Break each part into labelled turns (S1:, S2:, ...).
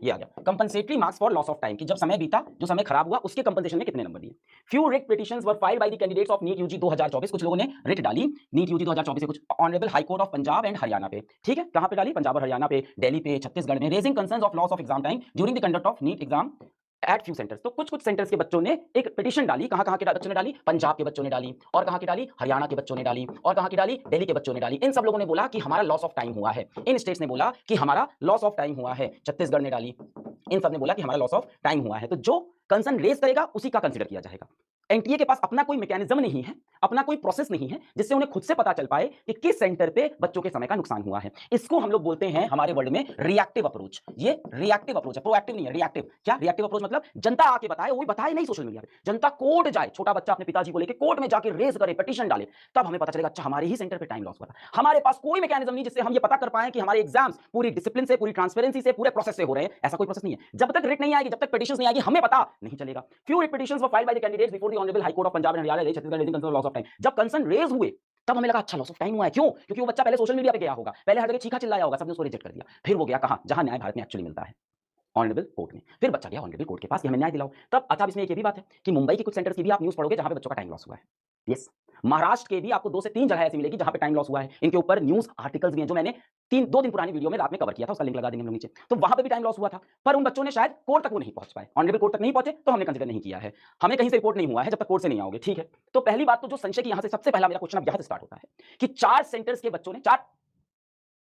S1: ये आ गया compensatory marks for loss of time कि जब समय बीता, जो समय खराब हुआ उसके कंपनसेशन में कितने नंबर दिए। Few writ petitions were filed by the candidates of NEET UG 2024। कुछ लोगों ने रिट डाली नीट यूजी 2024 से, कुछ honourable high court of Punjab and Haryana पे। ठीक है, कहां पे डाली? पंजाब और हरियाणा पे, दिल्ली पे, छत्तीसगढ़ में, raising concerns of loss of exam time during the conduct of NEET exam at few centres. तो कुछ कुछ सेंटर्स के बच्चों ने एक पिटीशन डाली। कहां कहां के बच्चों ने डाली? पंजाब के बच्चों ने डाली, और कहां की डाली? हरियाणा के बच्चों ने डाली, और कहां की डाली? दिल्ली के बच्चों ने डाली। इन सब लोगों ने बोला कि हमारा लॉस ऑफ टाइम हुआ है। इन स्टेट्स ने बोला कि हमारा लॉस ऑफ टाइम हुआ है। छत्तीसगढ़ ने डाली, इन सब ने बोला कि हमारा लॉस ऑफ टाइम हुआ है। तो जो कंसर्न रेज करेगा उसी का कंसीडर किया जाएगा। एनटीए के पास अपना कोई मैकेनिज्म नहीं है, अपना कोई प्रोसेस नहीं है जिससे उन्हें खुद से पता चल पाए कि किस सेंटर पे बच्चों के समय का नुकसान हुआ है। इसको हम लोग बोलते हैं हमारे वर्ल्ड में रिएक्टिव अप्रोच। ये रिएक्टिव अप्रोच है, प्रोएक्टिव नहीं है, रिएक्टिव। क्या रिएक्टिव अप्रोच मतलब? जनता आके बताए, वो बताए नहीं सोशल मीडिया पे, जनता कोर्ट जाए, छोटा बच्चा अपने पिताजी को लेकर कोर्ट में जाके रेज करे, पिटीशन डाले, तब हमें पता चलेगा अच्छा हमारे ही सेंटर पे टाइम लॉस हुआ था। हमारे पास कोई मैकेनिज्म नहीं जिससे हम ये पता कर पाए कि हमारे एग्जाम्स पूरी डिसिप्लिन से, पूरी ट्रांसपेरेंसी से, पूरे प्रोसेस से हो रहे हैं। ऐसा कोई प्रोसेस नहीं है। जब तक रिट नहीं आएगी, जब तक पिटीशंस नहीं आएगी, हमें पता नहीं चलेगा। Few writ petitions were filed by the candidates before the honourable high court of Punjab and Haryana, Chhattisgarh raising concern loss of time. जब कंसर्न रेज हुए तब हमें लगा अच्छा लॉस ऑफ टाइम हुआ है। क्यों? क्योंकि वो बच्चा पहले सोशल मीडिया पे गया होगा, पहले हर जगह चीखा चिल्लाया होगा, सबने उसको रिजेक्ट कर दिया। फिर वो गया कहां? जहां न्याय भारत में एक्चुअली मिलता है, ऑनरेबल कोर्ट में। फिर बच्चा गया ऑनरेबल कोर्ट के पास कि हमें न्याय दिलाओ। तब अच्छा, अब इसमें एक ये भी बात है कि मुंबई के कुछ सेंटर्स की भी आप न्यूज़ पढ़ोगे जहां पे बच्चों का टाइम लॉस हुआ है। यस, महाराष्ट्र के भी आपको 2 से 3 जगह ऐसी मिलेगी जहां पे टाइम लॉस हुआ है। इनके ऊपर न्यूज़ आर्टिकल्स भी हैं जो मैंने 2 दिन पुरानी वीडियो में रात में कवर किया था, उसका लिंक लगा देंगे हम लोग नीचे। तो वहां पे भी टाइम लॉस हुआ था, पर उन बच्चों ने शायद कोर्ट तक वो नहीं पहुंच पाए, ऑनरेबल कोर्ट तक नहीं पहुंचे, तो हमने कंसीडर नहीं किया है। हमें कहीं से रिपोर्ट नहीं हुआ है जब तक कोर्ट से नहीं आओगे। ठीक है, तो पहली बात तो जो संशय की यहां से सबसे पहला मेरा क्वेश्चन अब यहां से स्टार्ट होता है कि 4 सेंटर्स के बच्चों ने, 4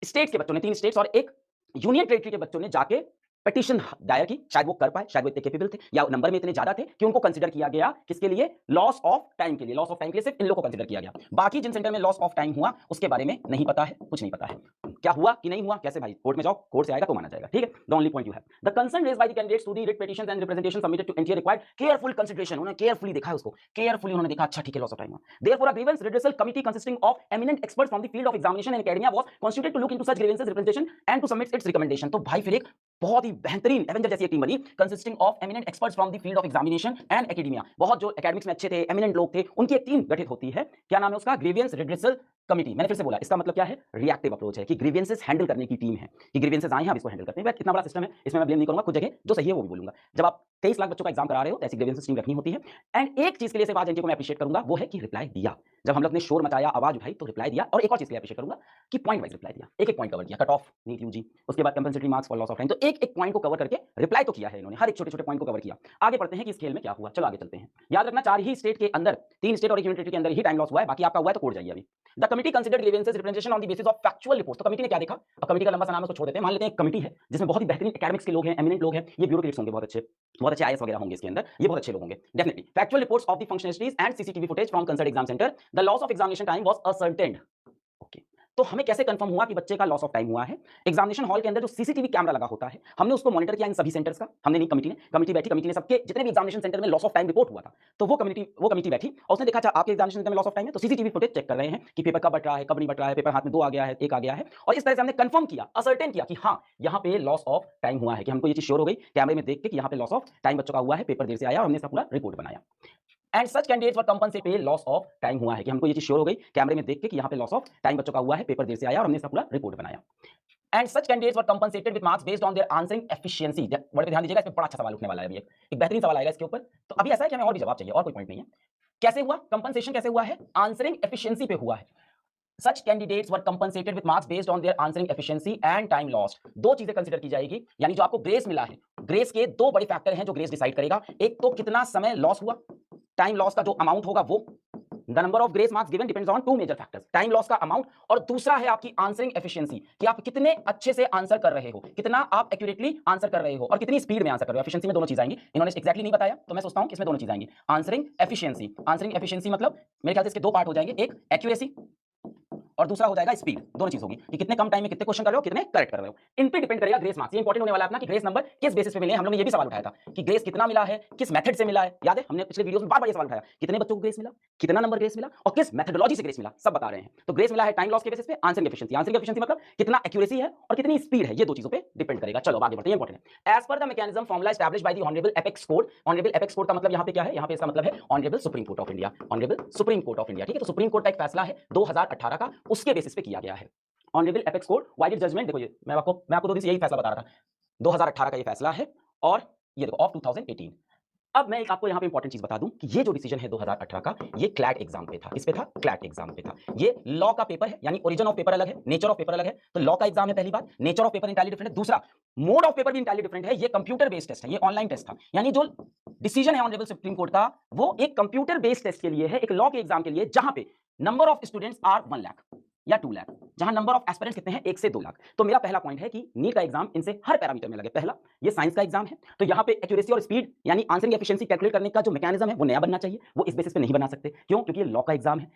S1: स्टेट्स के बच्चों ने, 3 स्टेट्स और 1 यूनियन टेरिटरी के बच्चों ने जाके पिटीशन दायर की। शायद वो कर पाए, शायद वो इतने कैपेबल थे या नंबर में इतने ज्यादा थे कि उनको कंसीडर किया गया किसके लिए? लॉस ऑफ टाइम के लिए। लॉस ऑफ टाइम के लिए सिर्फ इन लोगों को कंसीडर किया गया। बाकी जिन सेंटर में लॉस ऑफ टाइम हुआ उसके बारे में नहीं पता है, कुछ नहीं पता है। क्या हुआ कि नहीं हुआ, कैसे भाई? कोर्ट में जाओ, कोर्ट से आएगा तो माना जाएगा। ठीक है, the only point you have the concern raised by the candidates to the writ petitions and representation submitted to NTA required careful consideration. उन्होंने केयरफुली देखा है उसको, केयरफुली उन्होंने देखा, अच्छा ठीक है लॉस ऑफ टाइम हुआ। Therefore a grievance redressal committee consisting of eminent experts from the field of examination and academia was constituted to look into such grievances representation and to submit it's recommendation. तो भाई फिर एक बहुत ही बेहतरीन Avenger जैसी एक team बनी, consisting of eminent experts from the field of examination and academia. बहुत जो एकेडमिक्स में अच्छे थे, एमिनेंट लोग थे, उनकी एक टीम गठित होती है। क्या नाम है उसका? Grievance redressal committee. मैंने फिर से बोला, इसका मतलब क्या है? रिएक्टिव अप्रोच है कि ग्रीवियंसेस हैंडल करने की टीम है, कि ग्रीवियंसेस आए हैं, आप इसको हैंडल करते हैं। बट इतना बड़ा सिस्टम है, इसमें मैं ब्लेम नहीं करूंगा, कुछ जगह जो सही है वो भी बोलूंगा। जब आप 23 लाख बच्चों का एग्जाम करा रहे हो तो ऐसी ग्रीवियंसेस टीम रखनी होती है। एंड एक चीज के लिए सिर्फ आज एनटीए को मैं अप्रिशिएट करूंगा, वो है कि रिप्लाई दिया। जब हम लोग ने शोर मचाया, आवाज उठाई, तो रिप्लाई दिया। और एक और चीज के लिए अप्रिशिएट करूंगा कि पॉइंट वाइज रिप्लाई दिया, एक एक पॉइंट कवर किया। कट ऑफ नीट यूजी, उसके बाद compensatory marks for loss of time, तो एक एक पॉइंट को कवर करके रिप्लाई तो किया है इन्होंने, हर एक छोटे छोटे पॉइंट को कवर किया। आगे बढ़ते हैं कि इस खेल में क्या हुआ। चलो आगे चलते हैं। याद रखना 4 ही स्टेट के अंदर, 3 स्टेट और एक यूनियन टेरिटरी के अंदर ही टाइम लॉस हुआ है, बाकी आपका हुआ है तो कोर्ट जाइए अभी। The committee considered grievances representation on the basis of factual reports. तो कमिटी ने क्या देखा? अब कमिटी का लंबा सा नाम है, उसको छोड़ देते हैं। मान लेते हैं एक कमिटी है जिसमें बहुत ही बेहतरीन एकेडमिक्स के लोग हैं, एमिनेंट लोग हैं, ये ब्यूरोक्रेट्स होंगे, बहुत अच्छे आईएएस वगैरह होंगे इसके अंदर, ये बहुत अच्छे लोग होंगे definitely. Factual reports of the functionalities and CCTV footage from concern exam centre, the loss of examination time was ascertained. Okay, तो हमें कैसे कंफर्म हुआ कि बच्चे का लॉस ऑफ टाइम हुआ है? एग्जामिनेशन हॉल के अंदर जो सीसीटीवी कैमरा लगा होता है, हमने उसको मॉनिटर किया इन सभी सेंटर्स का। हमने नहीं, कमिटी बैठी, कमिटी ने सबके जितने भी एग्जामिनेशन सेंटर में लॉस ऑफ टाइम रिपोर्ट हुआ था, तो वो कमिटी बैठी और उसने देखा अच्छा आपके एग्जामिनेशन सेंटर में लॉस ऑफ टाइम है, तो सीसीटीवी फुटेज चेक कर रहे हैं कि पेपर कब बट रहा है, कब नहीं बट रहा है, पेपर हाथ में 2 आ गया है, 1 आ गया है। और इस तरह से हमने कंफर्म किया, असर्टेन किया कि हाँ यहाँ पे लॉस ऑफ टाइम हुआ है, कि हमको ये चीज श्योर हो गई कैमरे में देख के कि यहाँ पे लॉस ऑफ टाइम बच्चों का हुआ है, पेपर देर से आया और हमने इसका पूरा रिपोर्ट बनाया। And such candidates were compensated पे लॉस ऑफ टाइम हुआ है, कि हमको ये चीज श्योर हो गई कैमरे में देख के कि यहाँ पे लॉस ऑफ टाइम बच्चों का हुआ है, पेपर देर से आया और हमने इसका पूरा रिपोर्ट बनाया। And such candidates were compensated with marks based on their answering efficiency. Word पे ध्यान दीजिएगा, इसमें बड़ा अच्छा सवाल उठने वाला है अभी, एक बेहतरीन सवाल आएगा इसके ऊपर। तो अभी ऐसा है कि हमें और भी जवाब चाहिए, और कोई पॉइंट नहीं है। कैसे हुआ कंपनसेशन? कैसे हुआ है? आंसरिंग एफिशिएंसी पे हुआ है। Such candidates were compensated with marks based on their answering efficiency and time lost. 2 चीजें कंसीडर की जाएगी, यानी जो आपको ग्रेस मिला है, ग्रेस के 2 बड़े फैक्टर हैं जो ग्रेस डिसाइड करेगा। एक तो कितना समय लॉस हुआ, टाइम लॉस का जो अमाउंट होगा वो। The number of grace marks given depends on 2 major factors, time loss का अमाउंट और दूसरा है आपकी आंसरिंग एफिशिएंसी, कि आप कितने अच्छे से आंसर कर रहे हो, कितना आप एक्यूरेटली आंसर कर रहे हो और कितनी स्पीड में आंसर कर रहे हो। एफिशिएंसी में दोनों चीज आएंगी, इन्होंने एक्जैक्टली नहीं बताया तो मैं सोचता हूं कि इसमें दोनों चीज आएंगी। आंसरिंग एफिशिएंसी मतलब मेरे ख्याल से इसके 2 पार्ट हो जाएंगे, एक एक्यूरेसी और दूसरा हो जाएगा स्पीड। दोनों चीज होगी कि कितने कम टाइम में कितने क्वेश्चन कर रहे हो, कितने करेक्ट कर रहे हो। इन पे डिपेंड करेगा ग्रेस मार्क्स। ये इंपॉर्टेंट होने वाला है अपना कि ग्रेस नंबर किस बेसिस पे मिले। हम लोग ने ये भी सवाल उठाया था कि ग्रेस कितना मिला है, किस मेथड से मिला है। याद है हमने पिछले वीडियोस में बार बार ये सवाल उठाया, कितने बच्चों को ग्रेस मिला, कितना नंबर ग्रेस मिला और किस मेथडोलॉजी से ग्रेस मिला, सब बता रहे हैं। तो ग्रेस मिला है टाइम लॉस के बेसिस पे, आंसरिंग एफिशिएंसी मतलब कितना एक्यूरेसी है और कितनी स्पीड है, ये 2 चीजों पे डिपेंड करेगा। चलो आगे बढ़ते हैं, इंपॉर्टेंट है। As per the mechanism formula established by the honourable apex court. Honourable apex court का मतलब यहां पे क्या है? यहां पे इसका मतलब है honourable supreme court of India. Honourable supreme court of India, ठीक है। तो सुप्रीम कोर्ट का एक फैसला है 2018 का, उसके बेसिस पे किया गया है। Honourable apex court voided judgment. देखो ये मैं आपको 2 दिन से यही फैसला बता रहा था। 2018 का ये फैसला है और ये देखो ऑफ 2018। अब मैं एक आपको यहाँ पे इंपॉर्टेंट चीज बता दूं कि ये जो डिसीजन है 2018 का, ये क्लैट एग्जाम पे था। इस पे था, क्लैट एग्जाम पे था। ये लॉ का पेपर है, यानी ओरिजिन ऑफ पेपर अलग है, नेचर ऑफ पेपर अलग है। तो लॉ का एग्जाम है पहली बात, nature of paper entirely different है। दूसरा, मोड ऑफ पेपर भी इंटायरली डिफरेंट है। ये कंप्यूटर बेस्ड टेस्ट है, ये ऑनलाइन टेस्ट था। यानी जो डिसीजन है ऑनरेबल सुप्रीम कोर्ट का, वो एक कंप्यूटर बेस्ड टेस्ट के लिए है, एक लॉ के एग्जाम के लिए, जहां पे number of students are 1 lakh या 2 लाख, जहां नंबर ऑफ एस्पिरेंट्स कितने हैं, 1 से 2 लाख। तो मेरा पहला पॉइंट है कि नीट का एग्जाम इनसे हर पैरामीटर में लगे। पहला, ये साइंस का एग्जाम है, तो यहाँ पे एक्यूरेसी और स्पीड यानी आंसरिंग एफिशिएंसी कैलकुलेट करने का जो मैकेनिज्म है वो नया बनना चाहिए। वो इस बेसिस पे नहीं बना सकते। क्यों? क्योंकि ये लॉ का एग्जाम है।